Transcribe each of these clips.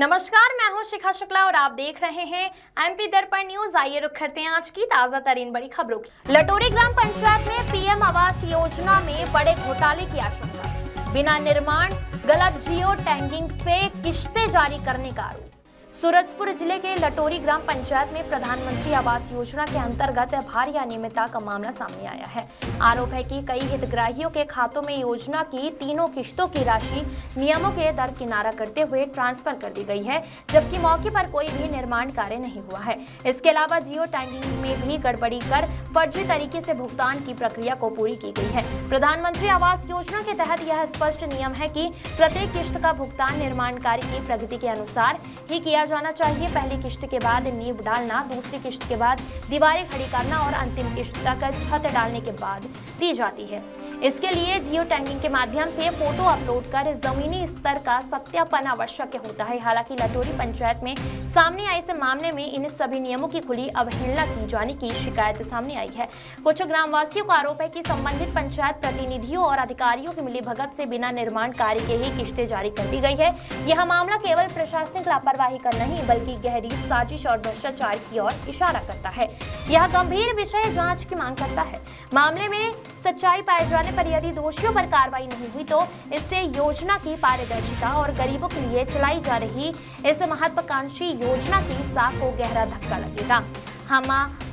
नमस्कार, मैं हूं शिखा शुक्ला और आप देख रहे हैं एमपी दर्पण न्यूज। आइए रुक करते हैं आज की ताजा तरीन बड़ी खबरों की। लटोरी ग्राम पंचायत में पीएम आवास योजना में बड़े घोटाले की आशंका। बिना निर्माण गलत जियो टैगिंग से किश्तें जारी करने का आरोप। सूरजपुर जिले के लटोरी ग्राम पंचायत में प्रधानमंत्री आवास योजना के अंतर्गत भारी अनियमितता का मामला सामने आया है। आरोप है कि कई हितग्राहियों के खातों में योजना की तीनों किश्तों की राशि नियमों के दरकिनारा करते हुए ट्रांसफर कर दी गई है, जबकि मौके पर कोई भी निर्माण कार्य नहीं हुआ है। इसके अलावा जियो टैगिंग में भी गड़बड़ी कर फर्जी तरीके से भुगतान की प्रक्रिया को पूरी की गई है। प्रधानमंत्री आवास योजना के तहत यह स्पष्ट नियम है कि प्रत्येक किश्त का भुगतान निर्माण कार्य की प्रगति के अनुसार ही किया जाना चाहिए। पहली किश्त के बाद नींव डालना, दूसरी किश्त के बाद दीवारें खड़ी करना और अंतिम किश्त तक छत डालने के बाद दी जाती है। इसके लिए जियो टैगिंग के माध्यम से फोटो अपलोड कर जमीनी स्तर का सत्यापन आवश्यक होता है। हालांकि लटोरी पंचायत में सामने आए इस मामले में इन सभी नियमों की खुली अवहेलना की जाने की शिकायत सामने आई है। कुछ ग्रामवासियों का आरोप है कि संबंधित पंचायत प्रतिनिधियों और अधिकारियों की मिलीभगत से बिना निर्माण कार्य के ही किश्तें जारी कर दी गई है। यह मामला केवल प्रशासनिक लापरवाही का नहीं बल्कि गहरी साजिश और भ्रष्टाचार की ओर इशारा करता है। यह गंभीर विषय जांच की मांग करता है। मामले में सच्चाई पाए जाने पर यदि दोषियों पर कार्रवाई नहीं हुई तो इससे योजना की पारदर्शिता और गरीबों के लिए चलाई जा रही इस महत्वाकांक्षी योजना की साख को गहरा धक्का लगेगा। हम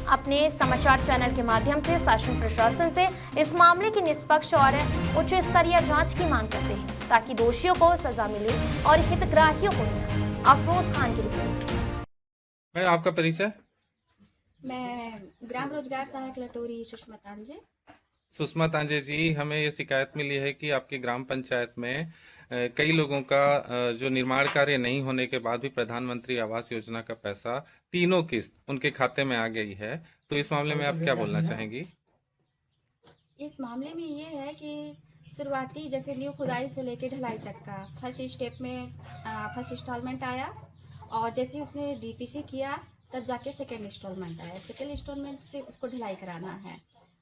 अपने समाचार चैनल के माध्यम से शासन प्रशासन से इस मामले की निष्पक्ष और उच्च स्तरीय जांच की मांग करते हैं ताकि दोषियों को सजा मिले और हितग्राहियों को अफरोज खान की रिपोर्ट। मैम, आपका परिचय? मैं ग्राम रोजगार सहायक लटोरी सुषमा तांजे। सुषमा तांजे जी, हमें ये शिकायत मिली है कि आपकी ग्राम पंचायत में कई लोगों का जो निर्माण कार्य नहीं होने के बाद भी प्रधानमंत्री आवास योजना का पैसा तीनों किस्त उनके खाते में आ गई है, तो इस मामले में आप क्या बोलना चाहेंगी? इस मामले में ये है कि शुरुआती जैसे न्यू खुदाई से लेकर ढलाई तक का फर्स्ट स्टेप में फर्स्ट इंस्टॉलमेंट आया और जैसे उसने डीपीसी किया तब जाके सेकेंड इंस्टॉलमेंट आया। सेकेंड इंस्टॉलमेंट से उसको ढलाई कराना है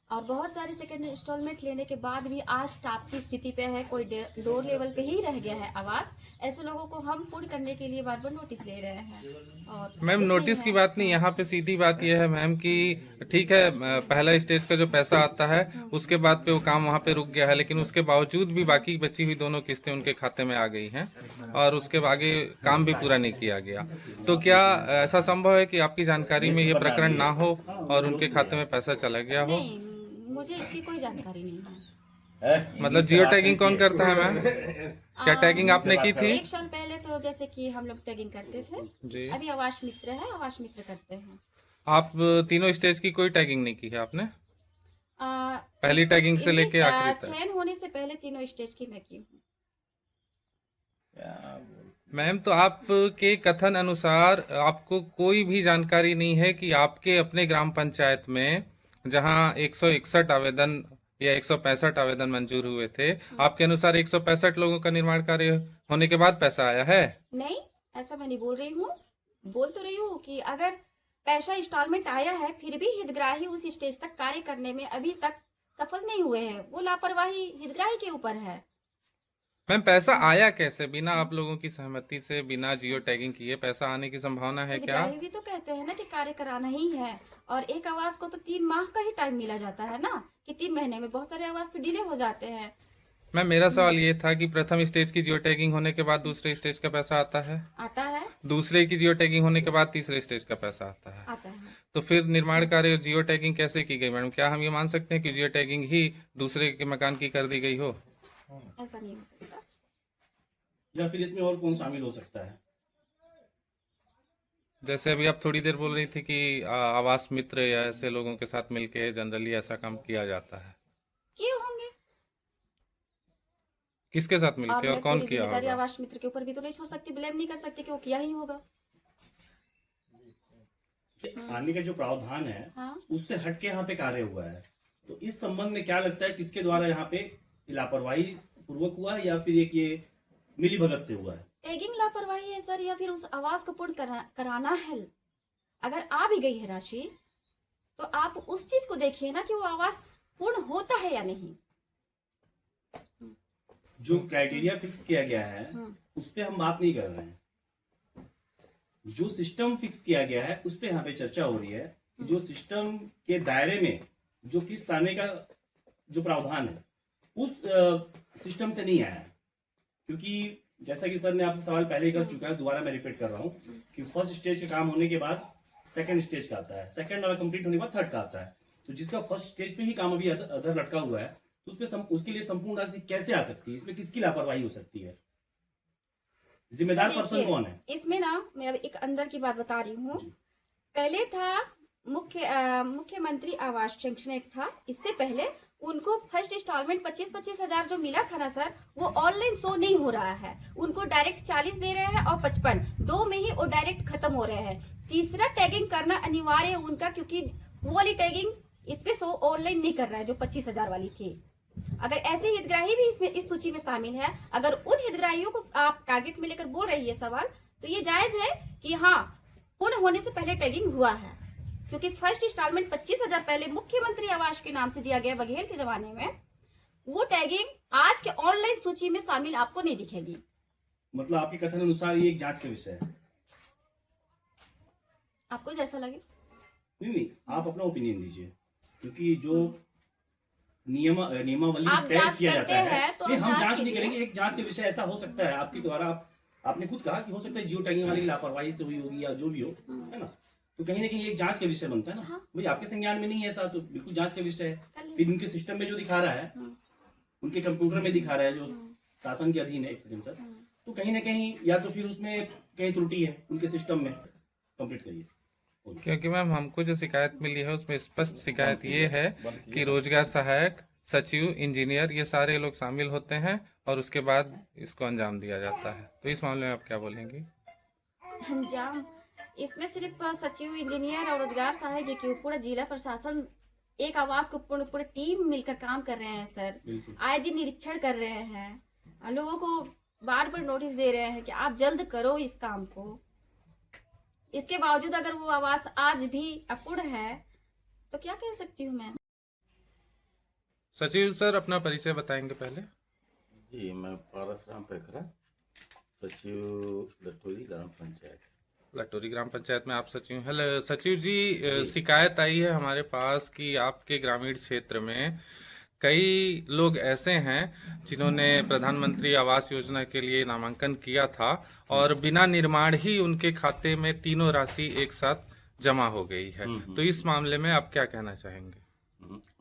और बहुत सारे सेकेंड इंस्टॉलमेंट लेने के बाद भी आज टॉप की स्थिति पे है, कोई डोर लेवल पे ही रह गया है आवास। ऐसे लोगों को हम पूर्ण करने के लिए बार बार नोटिस ले रहे हैं। और मैम, नोटिस की बात नहीं, यहाँ पे सीधी बात यह है मैम कि ठीक है, पहला स्टेज का जो पैसा आता है उसके बाद पे वो काम वहाँ पे रुक गया है, लेकिन उसके बावजूद भी बाकी बची हुई दोनों किस्तें उनके खाते में आ गई हैं और उसके आगे काम भी पूरा नहीं किया गया। तो क्या ऐसा संभव है कि आपकी जानकारी में ये प्रकरण ना हो और उनके खाते में पैसा चला गया हो? नहीं, मुझे इसकी कोई जानकारी नहीं है। मतलब जियो टैगिंग कौन करता है मैम? क्या टैगिंग आपने की थी? 1 साल पहले तो जैसे कि हम लोग टैगिंग करते थे जी। अभी आवास मित्र है, आवास मित्र करते हैं। आप तीनों स्टेज की कोई टैगिंग नहीं की है आपने? पहली टैगिंग से लेके आखिरी तक? चयन होने से पहले तीनों स्टेज की मैं की हूँ। मैम, तो आपके कथन अनुसार आपको कोई भी जानकारी नहीं है कि आपके अपने ग्राम पंचायत में जहां 161 आवेदन या 165 आवेदन मंजूर हुए थे, आपके अनुसार 165 लोगों का निर्माण कार्य होने के बाद पैसा आया है? नहीं, ऐसा मैं नहीं बोल रही हूँ। बोल तो रही हूँ कि अगर पैसा इंस्टॉलमेंट आया है फिर भी हितग्राही उस स्टेज तक कार्य करने में अभी तक सफल नहीं हुए हैं, वो लापरवाही हितग्राही के ऊपर है। मैम, पैसा आया कैसे? बिना आप लोगों की सहमति से, बिना जियो टैगिंग किए पैसा आने की संभावना है क्या? हितग्राही भी तो कहते हैं ना कि कार्य कराना ही है और एक आवास को तो 3 माह का ही टाइम मिला जाता है ना, कि 3 महीने में बहुत सारे आवास तो डिले हो जाते हैं। मैम, मेरा सवाल ये था कि प्रथम स्टेज की जियो टैगिंग होने के बाद दूसरे स्टेज का पैसा आता है, आता है दूसरे की जियो टैगिंग होने के बाद तीसरे स्टेज का पैसा आता है, आता है। तो फिर निर्माण कार्य जियो टैगिंग कैसे की गई मैडम? क्या हम ये मान सकते हैं कि जियो टैगिंग ही दूसरे के मकान की कर दी गई हो? ऐसा नहीं हो सकता। या फिर इसमें और कौन शामिल हो सकता है? जैसे अभी आप थोड़ी देर बोल रही थी कि आवास मित्र या ऐसे लोगों के साथ मिलके जनरली ऐसा काम किया जाता है, किए होंगे किसके साथ मिलके और मैं कौन पूरी किया जिम्मेदारी होगा? आवास मित्र के ऊपर भी तो नहीं छोड़ सकती, ब्लेम नहीं कर सकती कि वो किया ही होगा। आने का जो प्रावधान है हाँ, उससे हट के यहाँ पे कार्य हुआ है, तो इस संबंध में क्या लगता है किसके द्वारा यहाँ पे लापरवाही पूर्वक हुआ है या फिर ये मिली भगत से हुआ है? टैगिंग लापरवाही है सर, या फिर उस आवास को पूर्ण कराना है। अगर आ भी गई है राशि तो आप उस चीज को देखिए ना कि वो आवास पूर्ण होता है या नहीं। जो क्राइटेरिया फिक्स किया गया है उस पे हम बात नहीं कर रहे हैं। जो सिस्टम फिक्स किया गया है उस पे यहाँ पे चर्चा हो रही है। जो सिस्टम के दायरे में जो किस्त आने का जो प्रावधान है उस सिस्टम से नहीं आया है। क्योंकि जैसा कि सर ने आपसे सवाल पहले ही कर चुका है, दोबारा मैं रिपीट कर रहा हूँ कि फर्स्ट स्टेज का काम होने के बाद सेकंड स्टेज का आता है, सेकंड वाला कंप्लीट होने के बाद थर्ड का आता है। तो जिसका फर्स्ट स्टेज पे ही काम अभी अधर लटका हुआ है, तो उसके लिए संपूर्ण राशि कैसे आ सकती है? इसमें किसकी लापरवाही हो सकती है? जिम्मेदार देखिए, पर्सन कौन है? इसमें ना मैं अब एक अंदर की बात बता रही हूँ। पहले था मुख्यमंत्री आवास सैंक्शन एक्ट था। इससे पहले उनको फर्स्ट इंस्टॉलमेंट 25-25 हजार जो मिला था ना सर, वो ऑनलाइन शो नहीं हो रहा है। उनको डायरेक्ट 40 दे रहे हैं और 55 दो में ही वो डायरेक्ट खत्म हो रहे हैं। तीसरा टैगिंग करना अनिवार्य है उनका, क्योंकि वो वाली टैगिंग इस पे शो ऑनलाइन नहीं कर रहा है जो 25,000 वाली थी। अगर ऐसे हितग्राही भी इसमें इस सूची में शामिल है, अगर उन हितग्राहियों को आप टारगेट में लेकर बोल रही है सवाल, तो ये जायज है कि हाँ पूर्ण होने से पहले टैगिंग हुआ है। क्योंकि फर्स्ट इंस्टॉलमेंट 25,000 पहले मुख्यमंत्री आवास के नाम से दिया गया बघेल के जमाने में, वो टैगिंग आज के ऑनलाइन सूची में शामिल आपको नहीं दिखेगी। मतलब आपके कथन अनुसार ये एक जांच का विषय है? आपको जैसा लगे। नहीं, आप अपना ओपिनियन दीजिए, क्योंकि जो नियमावली आप तय जांच किया करते जाता है, हैं तो नहीं, आप हम जांच जांच नहीं कीजिए। करेंगे। एक जांच के विषय ऐसा हो सकता है आपके द्वारा, आपने खुद कहा कि हो सकता है जियो टैगिंग वाली लापरवाही से हुई होगी या जो भी हो, है ना? तो कहीं ना कहीं एक जांच का विषय बनता है ना। हाँ। भाई आपके संज्ञान में नहीं है ऐसा, तो बिल्कुल जांच का विषय है। कर लीजिए। फिर उनके सिस्टम में जो दिखा रहा है, उनके कंप्यूटर में दिखा रहा है जो शासन के अधीन है, एक सेकंड सर, तो कहीं ना कहीं या तो फिर उसमें कहीं त्रुटि है उनके सिस्टम में। कंप्लीट करिए। क्योंकि मैम हमको जो शिकायत मिली है उसमें स्पष्ट शिकायत ये है कि रोजगार सहायक, सचिव, इंजीनियर ये सारे लोग शामिल होते हैं और उसके बाद इसको अंजाम दिया जाता है। तो इस मामले में आप क्या बोलेंगी? अंजाम इसमें सिर्फ सचिव, इंजीनियर और रोजगार सहायक ही क्यों, पूरा जिला प्रशासन एक आवास को पूरे टीम मिलकर काम कर रहे हैं सर। बिल्कुल। आए दिन निरीक्षण कर रहे हैं, लोगों को बार बार नोटिस दे रहे हैं कि आप जल्द करो इस काम को। इसके बावजूद अगर वो आवास आज भी अपूर्ण है तो क्या कह सकती हूँ मैं। सचिव सर अपना परिचय बताएंगे पहले। जी, मैं पारसराम पेखरा, सचिव लटोरी ग्राम पंचायत। लटोरी ग्राम पंचायत में आप सचिव। हेलो सचिव जी, शिकायत आई है हमारे पास कि आपके ग्रामीण क्षेत्र में कई लोग ऐसे हैं जिन्होंने प्रधानमंत्री आवास योजना के लिए नामांकन किया था और बिना निर्माण ही उनके खाते में तीनों राशि एक साथ जमा हो गई है। तो इस मामले में आप क्या कहना चाहेंगे?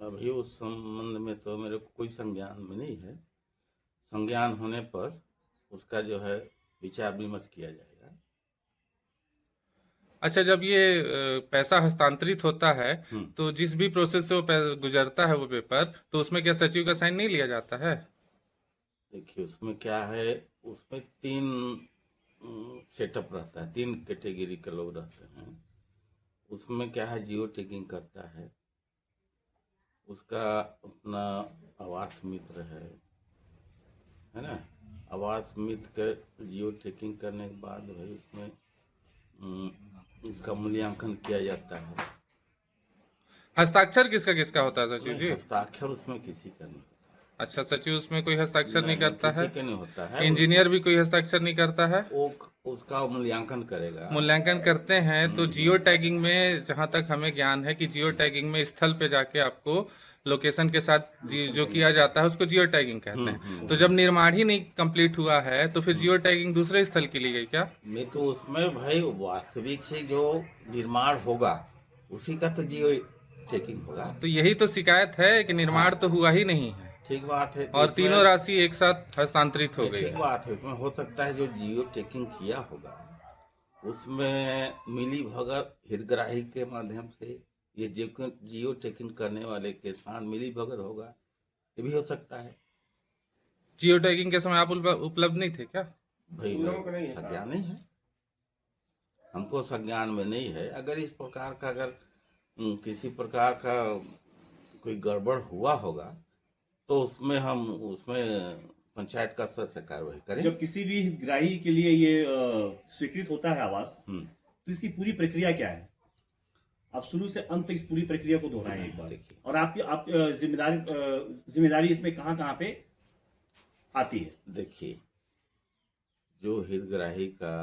अभी उस संबंध में तो मेरे को कोई संज्ञान में नहीं है। संज्ञान होने पर उसका जो है विचार विमर्श किया जाएगा। अच्छा, जब ये पैसा हस्तांतरित होता है तो जिस भी प्रोसेस से वो गुजरता है वो पेपर, तो उसमें क्या सचिव का साइन नहीं लिया जाता है? देखिए, उसमें क्या है, उसमें 3 सेटअप रहता है, 3 कैटेगरी के लोग रहते हैं। उसमें क्या है, जियो टैगिंग करता है, उसका अपना आवास मित्र है ना। आवास मित्र के जियो टैगिंग करने के बाद भाई उसमें इसका मूल्यांकन किया जाता है। हस्ताक्षर किसका किसका होता है सचिव जी? हस्ताक्षर उसमें किसी का नहीं। अच्छा, सचिव उसमें कोई हस्ताक्षर नहीं करता है? किसी का नहीं होता है। इंजीनियर भी कोई हस्ताक्षर नहीं करता है? वो उसका मूल्यांकन करेगा। मूल्यांकन करते हैं तो जियो टैगिंग में जहां तक हमें ज्ञान है कि जियो टैगिंग में स्थल पे जाके आपको लोकेशन के साथ जो किया जाता है उसको जियो टैगिंग कहते हैं। तो जब निर्माण ही नहीं कंप्लीट हुआ है तो फिर जियो टैगिंग दूसरे स्थल की ली गई क्या? मैं तो उसमें भाई वास्तविक से जो निर्माण होगा उसी का तो जियो टैगिंग होगा। तो यही तो शिकायत है कि निर्माण तो हुआ ही नहीं है। ठीक बात है। और तीनों राशि एक साथ हस्तांतरित हो गई ठीक है। बात है। उसमें हो सकता है जो जियो टैगिंग किया होगा उसमें मिली भगत हितग्राही के माध्यम से ये जियो टैगिंग करने वाले के साथ मिली भगत होगा, ये भी हो सकता है। जियो टैगिंग के समय आप उपलब्ध नहीं थे क्या? भाई संज्ञान नहीं है, हमको संज्ञान में नहीं है। अगर इस प्रकार का किसी प्रकार का कोई गड़बड़ हुआ होगा तो उसमें पंचायत का स्तर से कार्रवाई करें। जब किसी भी हितग्राही के लिए ये स्वीकृत होता है आवास, तो इसकी पूरी प्रक्रिया क्या है? आप शुरू से अंत तक इस पूरी प्रक्रिया को दोहराएं एक बार। और आप जिम्मेदारी इसमें कहाँ पे आती है? देखिए, जो हितग्राही का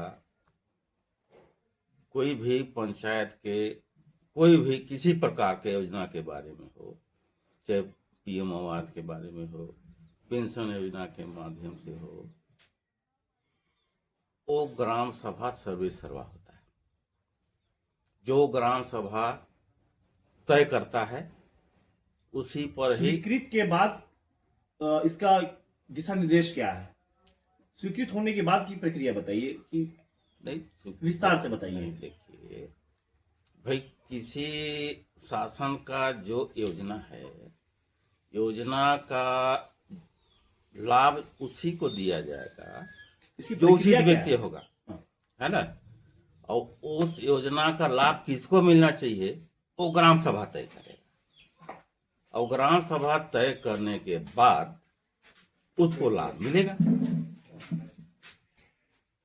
कोई भी पंचायत के कोई भी किसी प्रकार के योजना के बारे में हो, चाहे पीएम आवास के बारे में हो, पेंशन योजना के माध्यम से हो, वो ग्राम सभा सर्वे सर्वा होता है। जो ग्राम सभा तय करता है उसी पर ही स्वीकृत के बाद इसका दिशा निर्देश क्या है? स्वीकृत होने के बाद की प्रक्रिया बताइए कि नहीं विस्तार से बताइए। देखिए भाई, किसी शासन का जो योजना है, योजना का लाभ उसी को दिया जाएगा इसकी जो उचित प्रक्रिया क्या व्यक्ति है? होगा, हाँ। है ना। और उस योजना का लाभ किसको मिलना चाहिए वो ग्राम सभा तय करेगा, और ग्राम सभा तय करने के बाद उसको लाभ मिलेगा,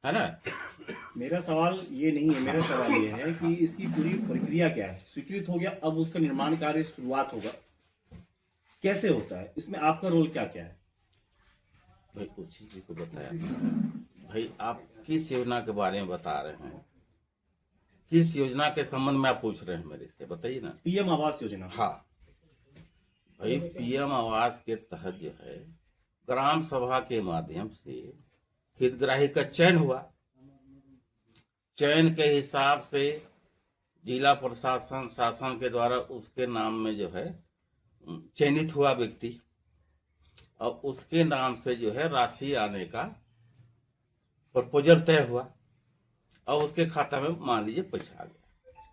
है ना। मेरा सवाल ये नहीं है, मेरा सवाल ये है कि इसकी पूरी प्रक्रिया क्या है? स्वीकृत हो गया, अब उसका निर्माण कार्य शुरुआत होगा, कैसे होता है? इसमें आपका रोल क्या क्या है? भाई उसी जी को बताया। भाई आप किस योजना के बारे में बता रहे हैं? किस योजना के संबंध में आप पूछ रहे हैं मेरे से? बताइए ना। पीएम आवास योजना। हाँ भाई, पीएम आवास के तहत जो है ग्राम सभा के माध्यम से हितग्राही का चयन हुआ। चयन के हिसाब से जिला प्रशासन शासन के द्वारा उसके नाम में जो है चयनित हुआ व्यक्ति, और उसके नाम से जो है राशि आने का प्रपोजल तय हुआ, और उसके खाता में मान लीजिए पैसा आ गया,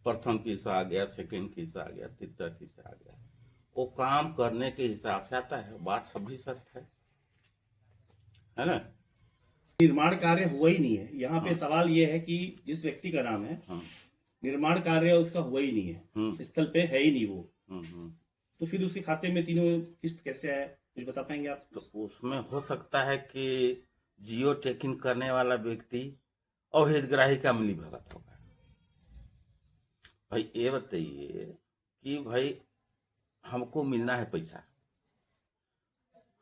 प्रथम किस्त आ गया, सेकंड किस्त आ गया, तीसरा किस्त आ गया। वो काम करने के हिसाब से आता है, बात सभी सच है ना। निर्माण कार्य हुआ ही नहीं है। यहाँ पे सवाल ये है कि जिस व्यक्ति का नाम है, हाँ। निर्माण कार्य उसका हुआ ही नहीं है, स्थल पे है ही नहीं वो, तो फिर उसके खाते में तीनों किस्त कैसे आए, कुछ बता पाएंगे आप? तो उसमें हो सकता है कि जियो टेकिंग करने वाला व्यक्ति और हितग्राही का मिली भगत होगा। भाई ये बताइए कि भाई हमको मिलना है पैसा,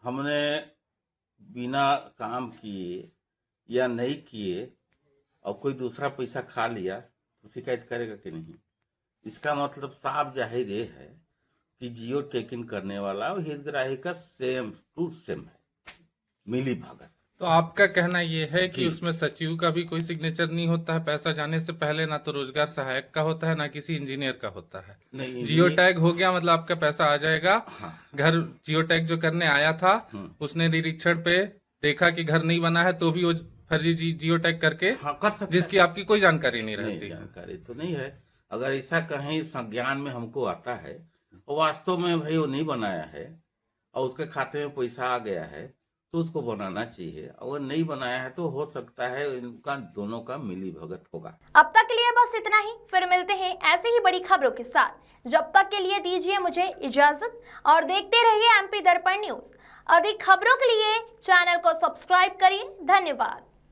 हमने बिना काम किए या नहीं किए और कोई दूसरा पैसा खा लिया तो शिकायत करेगा कि नहीं? इसका मतलब साफ जाहिर ये है कि जियो टेकिंग करने वाला और हितग्राही का सेम टू सेम है, मिली भगत। तो आपका कहना ये है कि जी। उसमें सचिव का भी कोई सिग्नेचर नहीं होता है पैसा जाने से पहले, ना तो रोजगार सहायक का होता है, ना किसी इंजीनियर का होता है। नहीं, जियो टैग हो गया मतलब आपका पैसा आ जाएगा। हाँ। घर जियो टैग जो करने आया था उसने निरीक्षण पे देखा कि घर नहीं बना है तो भी वो फर्जी जियो टैग करके हाँ कर सकता जिसकी आपकी कोई जानकारी नहीं है। नहीं, रहती। जानकारी तो नहीं है। अगर ऐसा कहीं संज्ञान में हमको आता है और वास्तव में भाई वो नहीं बनाया है और उसके खाते में पैसा आ गया है तो उसको बनाना चाहिए, और नहीं बनाया है तो हो सकता है इनका दोनों का मिली भगत होगा। अब तक के लिए बस इतना ही, फिर मिलते हैं ऐसे ही बड़ी खबरों के साथ। जब तक के लिए दीजिए मुझे इजाजत और देखते रहिए एमपी दर्पण न्यूज। अधिक खबरों के लिए चैनल को सब्सक्राइब करिए। धन्यवाद।